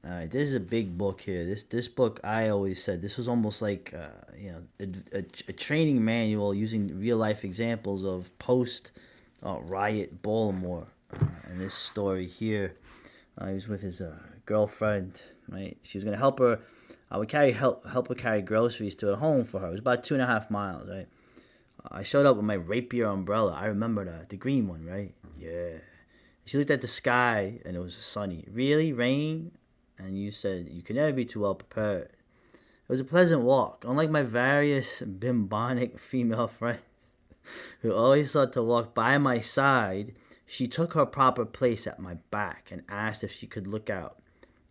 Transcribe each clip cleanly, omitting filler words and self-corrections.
All right, this is a big book here. This book, I always said this was almost like a training manual using real life examples of post riot Baltimore. And this story here, he was with his girlfriend. Right, she was gonna help her. I would help her carry groceries to a home for her. It was about 2.5 miles. Right, I showed up with my rapier umbrella. I remember that, the green one. Right, yeah. She looked at the sky and it was sunny. Really, rain? And you said you could never be too well prepared. It was a pleasant walk. Unlike my various bimbonic female friends who always sought to walk by my side, she took her proper place at my back and asked if she could look out.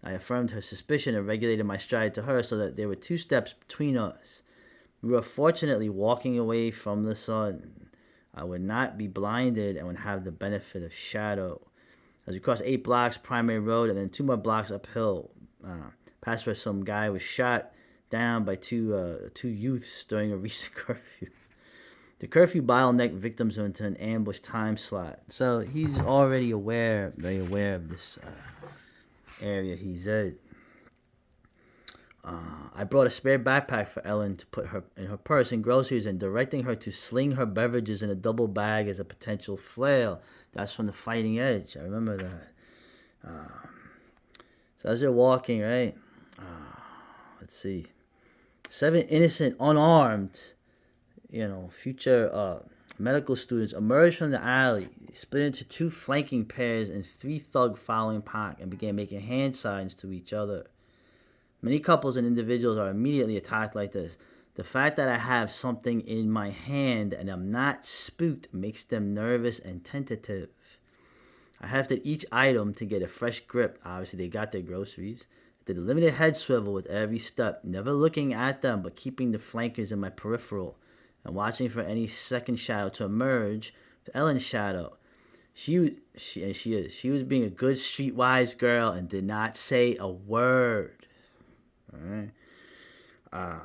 I affirmed her suspicion and regulated my stride to her so that there were 2 steps between us. We were fortunately walking away from the sun. I would not be blinded and would have the benefit of shadow. As we crossed 8 blocks, primary road, and then 2 more blocks uphill, past where some guy was shot down by two youths during a recent curfew. The curfew bottlenecked victims into an ambush time slot. So he's already very aware of this area he's in. I brought a spare backpack for Ellen to put her in her purse and groceries and directing her to sling her beverages in a double bag as a potential flail. That's from The Fighting Edge. I remember that. So as they're walking, right? Let's see. 7 innocent, unarmed, future medical students emerged from the alley, split into 2 flanking pairs and 3 thug following pack and began making hand signs to each other. Many couples and individuals are immediately attacked like this. The fact that I have something in my hand and I'm not spooked makes them nervous and tentative. I hefted each item to get a fresh grip. Obviously, they got their groceries. I did a limited head swivel with every step, never looking at them but keeping the flankers in my peripheral and watching for any second shadow to emerge with Ellen's shadow. She was being a good streetwise girl and did not say a word. All right.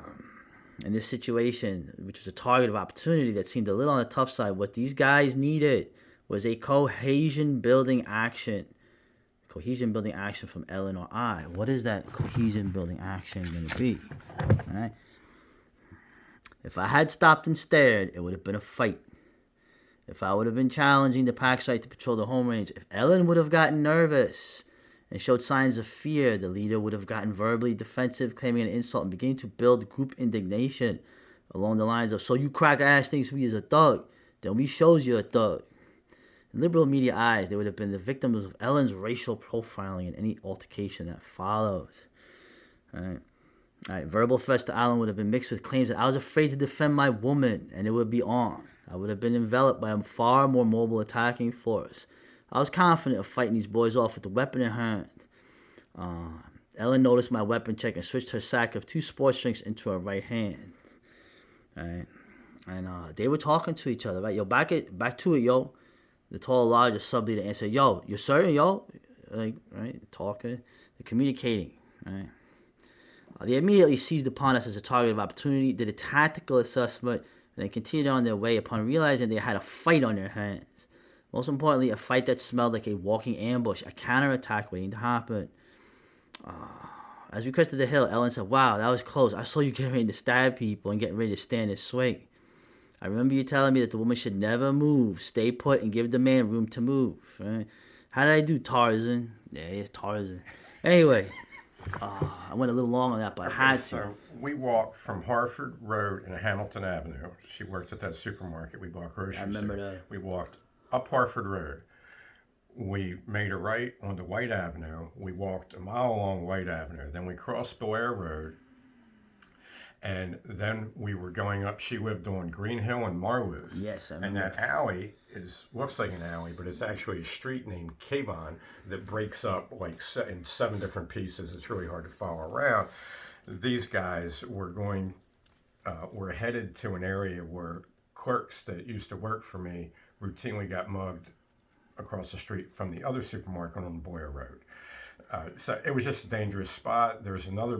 In this situation, which was a target of opportunity that seemed a little on the tough side, what these guys needed was a cohesion building action. Cohesion building action from Ellen or I. What is that cohesion building action going to be? All right. If I had stopped and stared, it would have been a fight. If I would have been challenging the pack site to patrol the home range, if Ellen would have gotten nervous and showed signs of fear, the leader would have gotten verbally defensive, claiming an insult, and beginning to build group indignation along the lines of, so you crack ass thinks we is a thug, then we shows you a thug. In liberal media eyes, they would have been the victims of Ellen's racial profiling in any altercation that followed. All right. Verbal threats to Allen would have been mixed with claims that I was afraid to defend my woman, and it would be on. I would have been enveloped by a far more mobile attacking force. I was confident of fighting these boys off with the weapon in hand. Ellen noticed my weapon check and switched her sack of 2 sports drinks into her right hand. All right. And they were talking to each other, right? Yo, back to it, yo. The tall, larger sub-leader answered, yo, you're certain, yo? Like, right? Talking. They're communicating, right? They immediately seized upon us as a target of opportunity, did a tactical assessment, and then continued on their way upon realizing they had a fight on their hands. Most importantly, a fight that smelled like a walking ambush, a counterattack waiting to happen. As we crested the hill, Ellen said, wow, that was close. I saw you getting ready to stab people and getting ready to stand and swing. I remember you telling me that the woman should never move, stay put, and give the man room to move. Right? How did I do, Tarzan? Yeah, it's Tarzan. Anyway, I went a little long on that, but I had to. So we walked from Harford Road and Hamilton Avenue. She worked at that supermarket. We bought groceries. I remember that. We walked up Harford Road. We made a right onto White Avenue. We walked a mile along White Avenue. Then we crossed Blair Road. And then we were going up. She lived on Green Hill and Marlowe's. Yes, I remember. And that alley looks like an alley, but it's actually a street named Kavon that breaks up like in 7 different pieces. It's really hard to follow around. These guys were headed to an area where clerks that used to work for me routinely got mugged across the street from the other supermarket on Boyer Road. So it was just a dangerous spot. There's another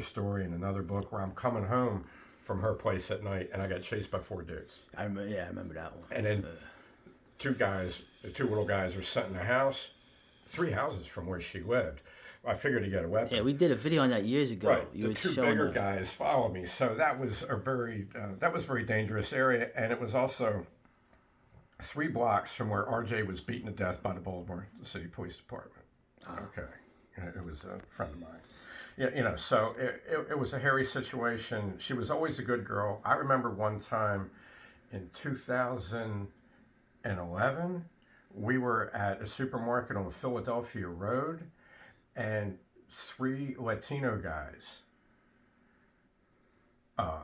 story in another book where I'm coming home from her place at night and I got chased by 4 dudes. I remember that one. And then the 2 little guys were sitting in the house 3 houses from where she lived. I figured to get a weapon. Yeah, we did a video on that years ago. Right, You the were two showing bigger that. guys followed me, so that was a very dangerous area, and it was also 3 blocks from where RJ was beaten to death by the Baltimore City Police Department. Okay, it was a friend of mine. Yeah, so it was a hairy situation. She was always a good girl. I remember one time in 2011, we were at a supermarket on Philadelphia Road, and 3 Latino guys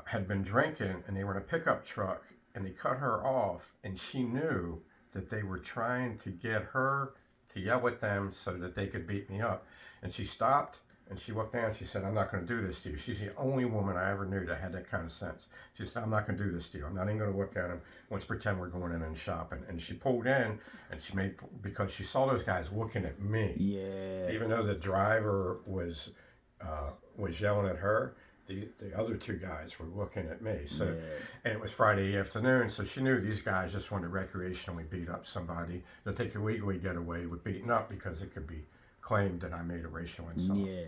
had been drinking, and they were in a pickup truck, and they cut her off, and she knew that they were trying to get her to yell at them so that they could beat me up. And she stopped, and she looked down, and she said, "I'm not going to do this to you." She's the only woman I ever knew that had that kind of sense. She said, "I'm not going to do this to you. I'm not even going to look at him. Let's pretend we're going in and shopping." And she pulled in, and she made, because she saw those guys looking at me. Yeah. Even though the driver was yelling at her, the other 2 guys were looking at me. So, and it was Friday afternoon, so she knew these guys just wanted to recreationally beat up somebody that they could legally get away with beating up because it could be claimed that I made a racial insult. Yeah.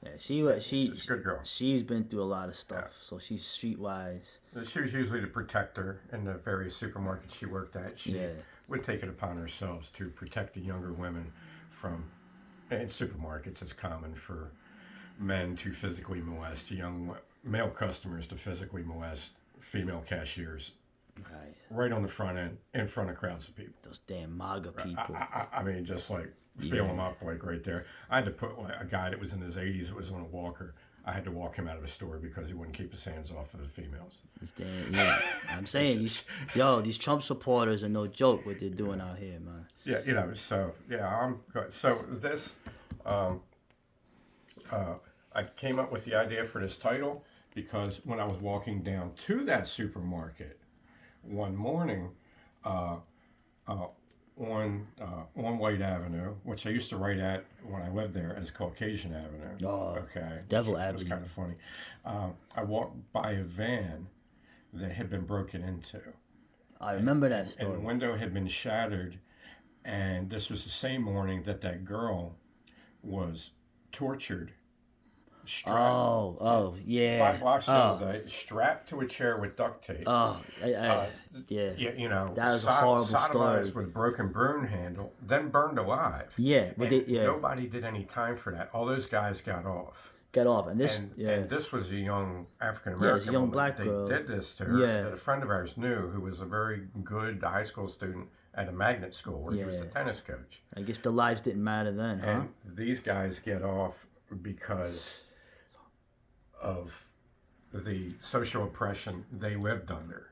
Yeah, She's a good girl. She's been through a lot of stuff, so she's streetwise. She was usually the protector in the various supermarkets she worked at. She would take it upon herself to protect the younger women from. In supermarkets, it's common for men to physically molest young male customers, to physically molest female cashiers. Right on the front end, in front of crowds of people. Those damn MAGA people. I mean, just like feel them up like right there. I had to put a guy that was in his 80s that was on a walker. I had to walk him out of the store because he wouldn't keep his hands off of the females. I'm saying these Trump supporters are no joke what they're doing out here, man. Yeah, so I'm good. So this, I came up with the idea for this title because when I was walking down to that supermarket one morning, on White Avenue, which I used to write at when I lived there as Caucasian Avenue. Oh, okay. Devil It was Avenue. kind of funny. I walked by a van that had been broken into. I remember that story. And the window had been shattered, and this was the same morning that girl was tortured. Oh, yeah. 5 blocks the other day, strapped to a chair with duct tape. Yeah. That was a horrible sodomized story. with a broken broom handle, then burned alive. Yeah, but nobody did any time for that. All those guys got off. And this, and this was a young African American. it was a young black girl. They did this to her. That a friend of ours knew, who was a very good high school student at a magnet school where he was the tennis coach. I guess the lives didn't matter then, huh? And these guys get off because of the social oppression they lived under.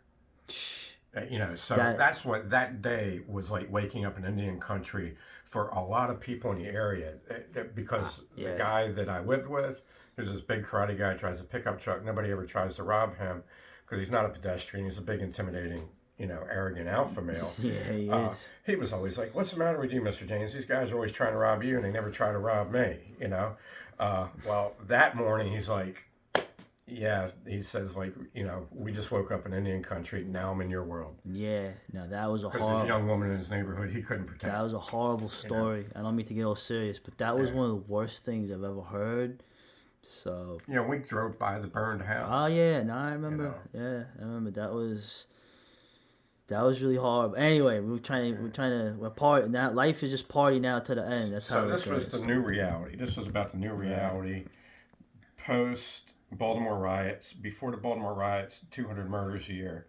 So that's what that day was like, waking up in Indian country for a lot of people in the area. Because the guy that I lived with, who's this big karate guy, tries to pick up truck. Nobody ever tries to rob him because he's not a pedestrian. He's a big, intimidating, arrogant alpha male. He is. He was always like, "What's the matter with you, Mr. James? These guys are always trying to rob you, and they never try to rob me." Well, that morning he's like, yeah, he says, like, we just woke up in Indian country. Now I'm in your world. Yeah, no, that was a Because horrible. this young woman in his neighborhood, he couldn't protect. That was a horrible story. I don't mean to get all serious, but that was one of the worst things I've ever heard. So. We drove by the burned house. Oh yeah, no, I remember. Yeah, I remember that was really horrible. Anyway, we're party now. Life is just party now to the end. That's how. So this was the new reality. This was about the new reality. Post Baltimore riots. Before the Baltimore riots, 200 murders a year.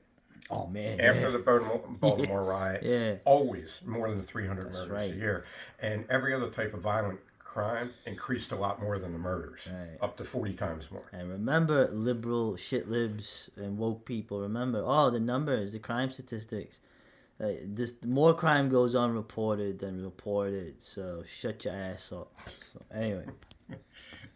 Oh man. After the Baltimore riots, always more than 300 murders a year, and every other type of violent crime increased a lot more than the murders, up to 40 times more. And remember, liberal shit libs and woke people. Remember, the numbers, the crime statistics. More crime goes unreported than reported. So shut your ass up. So anyway.